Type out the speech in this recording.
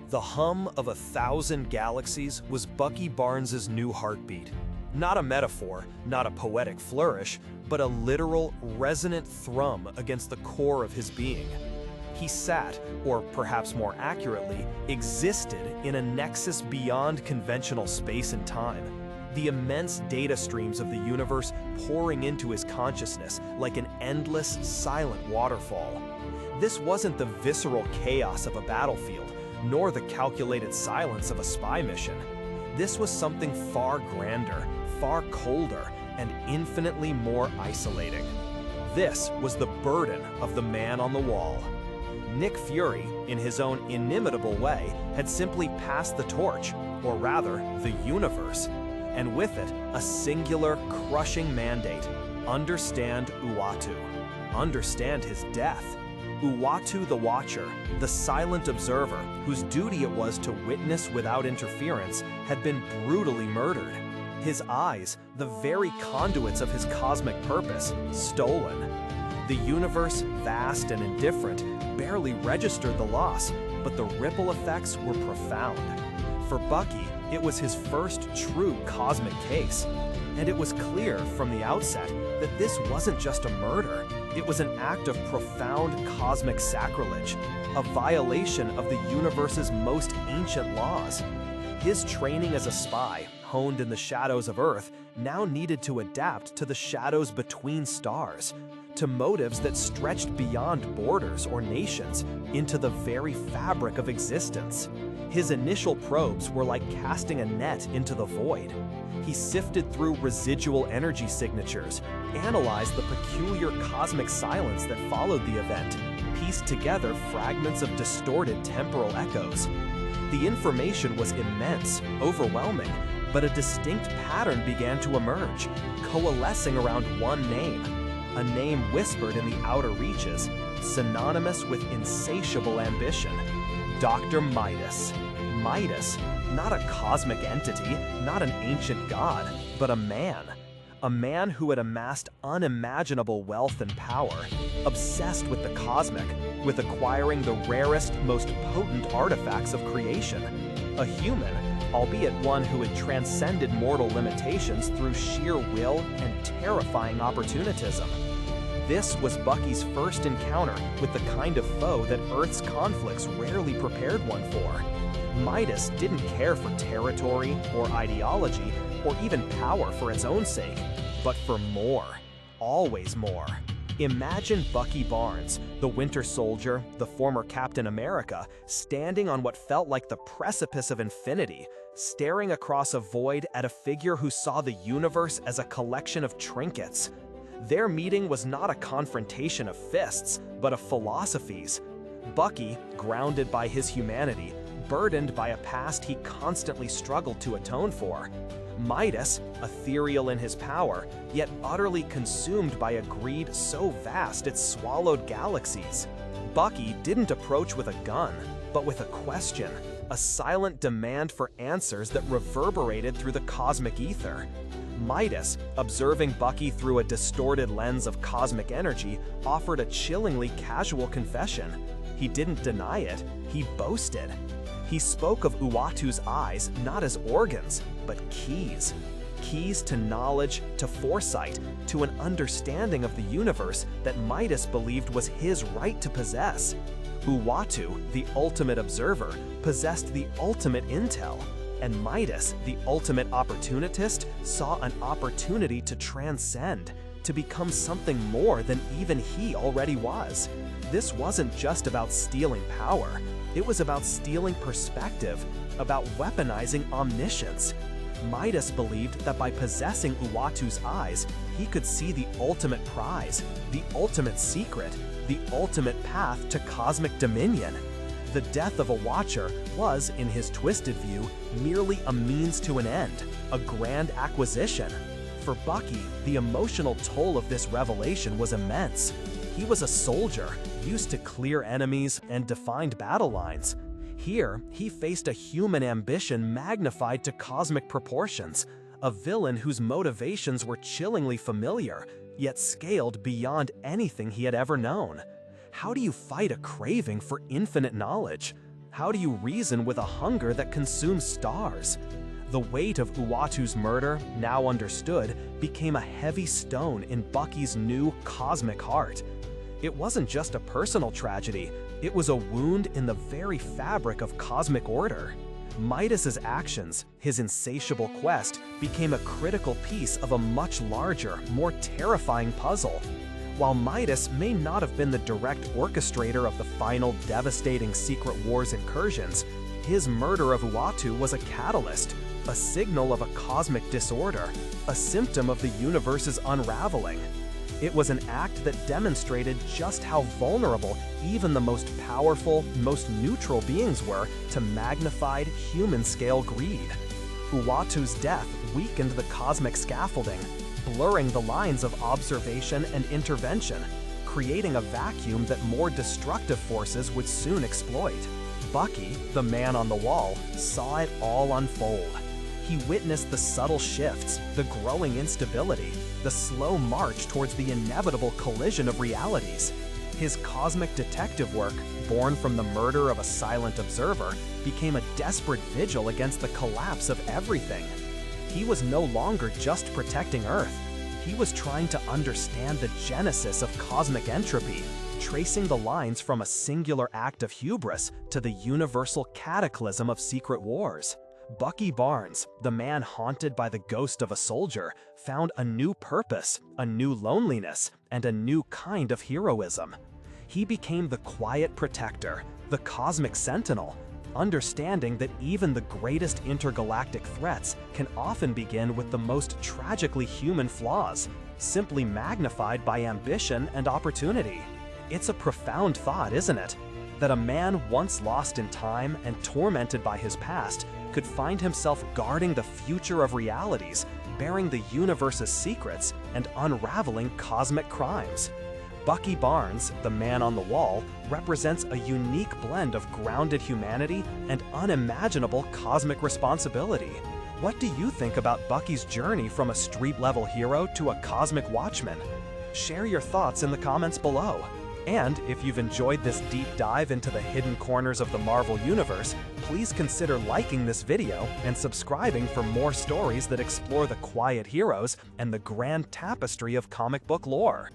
The hum of 1,000 galaxies was Bucky Barnes's new heartbeat. Not a metaphor, not a poetic flourish, but a literal, resonant thrum against the core of his being. He sat, or perhaps more accurately, existed in a nexus beyond conventional space and time. The immense data streams of the universe pouring into his consciousness like an endless, silent waterfall. This wasn't the visceral chaos of a battlefield, nor the calculated silence of a spy mission. This was something far grander, far colder, and infinitely more isolating. This was the burden of the man on the wall. Nick Fury, in his own inimitable way, had simply passed the torch, or rather, the universe, and with it, a singular, crushing mandate: understand Uatu. Understand his death. Uatu the Watcher, the silent observer, whose duty it was to witness without interference, had been brutally murdered. His eyes, the very conduits of his cosmic purpose, stolen. The universe, vast and indifferent, barely registered the loss, but the ripple effects were profound. For Bucky, it was his first true cosmic case, and it was clear from the outset that this wasn't just a murder. It was an act of profound cosmic sacrilege, a violation of the universe's most ancient laws. His training as a spy, honed in the shadows of Earth, now needed to adapt to the shadows between stars, to motives that stretched beyond borders or nations into the very fabric of existence. His initial probes were like casting a net into the void. He sifted through residual energy signatures, analyzed the peculiar cosmic silence that followed the event, pieced together fragments of distorted temporal echoes. The information was immense, overwhelming, but a distinct pattern began to emerge, coalescing around one name, a name whispered in the outer reaches, synonymous with insatiable ambition: Dr. Midas. Midas, not a cosmic entity, not an ancient god, but a man who had amassed unimaginable wealth and power, obsessed with the cosmic, with acquiring the rarest, most potent artifacts of creation. A human, albeit one who had transcended mortal limitations through sheer will and terrifying opportunism. This was Bucky's first encounter with the kind of foe that Earth's conflicts rarely prepared one for. Midas didn't care for territory or ideology or even power for its own sake, but for more, always more. Imagine Bucky Barnes, the Winter Soldier, the former Captain America, standing on what felt like the precipice of infinity, staring across a void at a figure who saw the universe as a collection of trinkets. Their meeting was not a confrontation of fists, but of philosophies. Bucky, grounded by his humanity, burdened by a past he constantly struggled to atone for. Midas, ethereal in his power, yet utterly consumed by a greed so vast it swallowed galaxies. Bucky didn't approach with a gun, but with a question, a silent demand for answers that reverberated through the cosmic ether. Midas, observing Bucky through a distorted lens of cosmic energy, offered a chillingly casual confession. He didn't deny it, he boasted. He spoke of Uatu's eyes not as organs, but keys. Keys to knowledge, to foresight, to an understanding of the universe that Midas believed was his right to possess. Uatu, the ultimate observer, possessed the ultimate intel, and Midas, the ultimate opportunist, saw an opportunity to transcend, to become something more than even he already was. This wasn't just about stealing power. It was about stealing perspective, about weaponizing omniscience. Midas believed that by possessing Uatu's eyes, he could see the ultimate prize, the ultimate secret, the ultimate path to cosmic dominion. The death of a Watcher was, in his twisted view, merely a means to an end, a grand acquisition. For Bucky, the emotional toll of this revelation was immense. He was a soldier, used to clear enemies and defined battle lines. Here, he faced a human ambition magnified to cosmic proportions, a villain whose motivations were chillingly familiar, yet scaled beyond anything he had ever known. How do you fight a craving for infinite knowledge? How do you reason with a hunger that consumes stars? The weight of Uatu's murder, now understood, became a heavy stone in Bucky's new cosmic heart. It wasn't just a personal tragedy, it was a wound in the very fabric of cosmic order. Midas's actions, his insatiable quest, became a critical piece of a much larger, more terrifying puzzle. While Midas may not have been the direct orchestrator of the final devastating Secret Wars incursions, his murder of Uatu was a catalyst, a signal of a cosmic disorder, a symptom of the universe's unraveling. It was an act that demonstrated just how vulnerable even the most powerful, most neutral beings were to magnified human-scale greed. Uatu's death weakened the cosmic scaffolding, blurring the lines of observation and intervention, creating a vacuum that more destructive forces would soon exploit. Bucky, the man on the wall, saw it all unfold. He witnessed the subtle shifts, the growing instability, the slow march towards the inevitable collision of realities. His cosmic detective work, born from the murder of a silent observer, became a desperate vigil against the collapse of everything. He was no longer just protecting Earth. He was trying to understand the genesis of cosmic entropy, tracing the lines from a singular act of hubris to the universal cataclysm of Secret Wars. Bucky Barnes, the man haunted by the ghost of a soldier, found a new purpose, a new loneliness, and a new kind of heroism. He became the quiet protector, the cosmic sentinel, understanding that even the greatest intergalactic threats can often begin with the most tragically human flaws, simply magnified by ambition and opportunity. It's a profound thought, isn't it? That a man once lost in time and tormented by his past could find himself guarding the future of realities, bearing the universe's secrets, and unraveling cosmic crimes. Bucky Barnes, the man on the wall, represents a unique blend of grounded humanity and unimaginable cosmic responsibility. What do you think about Bucky's journey from a street-level hero to a cosmic watchman? Share your thoughts in the comments below. And if you've enjoyed this deep dive into the hidden corners of the Marvel Universe, please consider liking this video and subscribing for more stories that explore the quiet heroes and the grand tapestry of comic book lore.